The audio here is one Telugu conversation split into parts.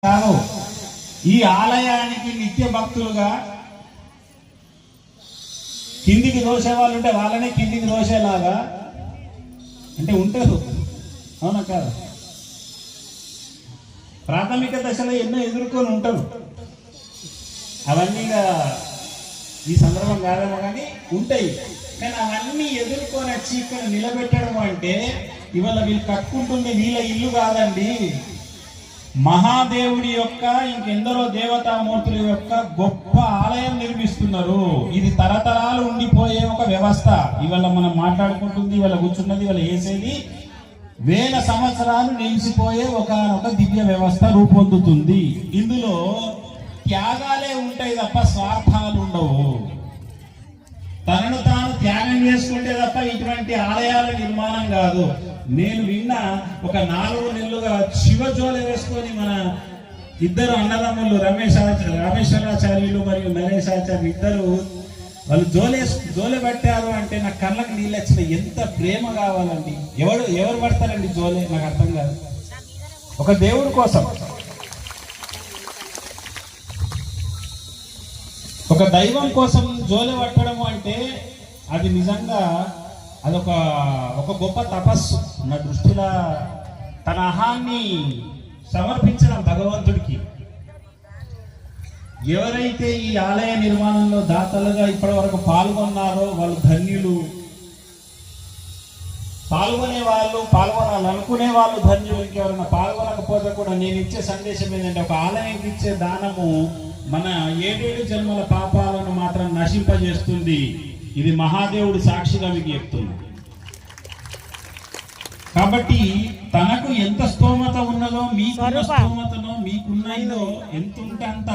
కాదు. ఈ ఆలయానికి నిత్య భక్తులుగా కిందికి దోసే వాళ్ళు ఉంటే వాళ్ళనే కిందికి దోసేలాగా అంటే ఉంటారు. అవునా కాదు? ప్రాథమిక దశలో ఎన్నో ఎదుర్కొని ఉంటారు. అవన్నీ ఈ సందర్భం కాదేమో కానీ ఉంటాయి. కానీ అవన్నీ ఎదుర్కొని వచ్చి ఇక్కడ నిలబెట్టడం అంటే ఇవాళ వీళ్ళు కట్టుకుంటుంది వీళ్ళ ఇల్లు కాదండి, మహాదేవుడి యొక్క ఇంకెందరో దేవతామూర్తుల యొక్క గొప్ప ఆలయం నిర్మిస్తున్నారు. ఇది తరతరాలు ఉండిపోయే ఒక వ్యవస్థ. ఇవాళ మనం మాట్లాడుకుంటుంది, ఇవాళ కూర్చున్నది, ఇవాళ వేసేది వేల సంవత్సరాలు నిలిచిపోయే ఒక దివ్య వ్యవస్థ రూపొందుతుంది. ఇందులో త్యాగాలే ఉంటాయి తప్ప స్వార్థాలు ఉండవు. తనను తాను త్యాగం చేసుకుంటే తప్ప ఇటువంటి ఆలయాల నిర్మాణం కాదు. నేను విన్న ఒక 4 నెలలుగా శివజోల వేసుకొని మన ఇద్దరు అన్నదమ్ములు రమేశ్వరాచార్యులు మరియు నరేశాచార్యులు ఇద్దరు వాళ్ళు జోలే పట్టారు అంటే నాకు కళ్ళకు నీళ్ళు వచ్చిన. ఎంత ప్రేమ కావాలండి. ఎవరు పడతారండి జోలే? నాకు అర్థం కాదు. ఒక దేవుడి కోసం, ఒక దైవం కోసం జోలె పట్టడము అంటే అది నిజంగా ఒక గొప్ప తపస్సు. నా దృష్టిలో తన అహాన్ని సమర్పించడం భగవంతుడికి. ఎవరైతే ఈ ఆలయ నిర్మాణంలో దాతలుగా ఇప్పటి వరకు పాల్గొన్నారో వాళ్ళు ధన్యులు. పాల్గొనాలనుకునే వాళ్ళు ధన్యులు. ఇంకెవరైనా పాల్గొనకపోతే కూడా నేను ఇచ్చే సందేశం ఏంటంటే ఒక ఆలయానికి ఇచ్చే దానము మన 7 జన్మల పాపాలను మాత్రం నశింపజేస్తుంది. ఇది మహాదేవుడు సాక్షిగా మీకు చెప్తుంది. కాబట్టి తనకు ఎంత స్తోమత ఉన్నదో, మీకున్న స్తోమతలో మీకున్నదో ఎంత ఉంటే అంత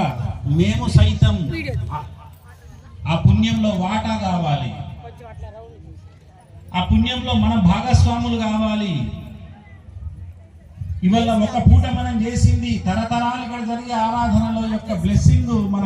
మేము సైతం ఆ పుణ్యంలో వాటా కావాలి. ఆ పుణ్యంలో మనం భాగస్వాములు కావాలి. ఇవాళ ఒక పూట మనం చేసింది తరతరాలుగా జరిగే ఆరాధనలో యొక్క బ్లెస్సింగ్ మన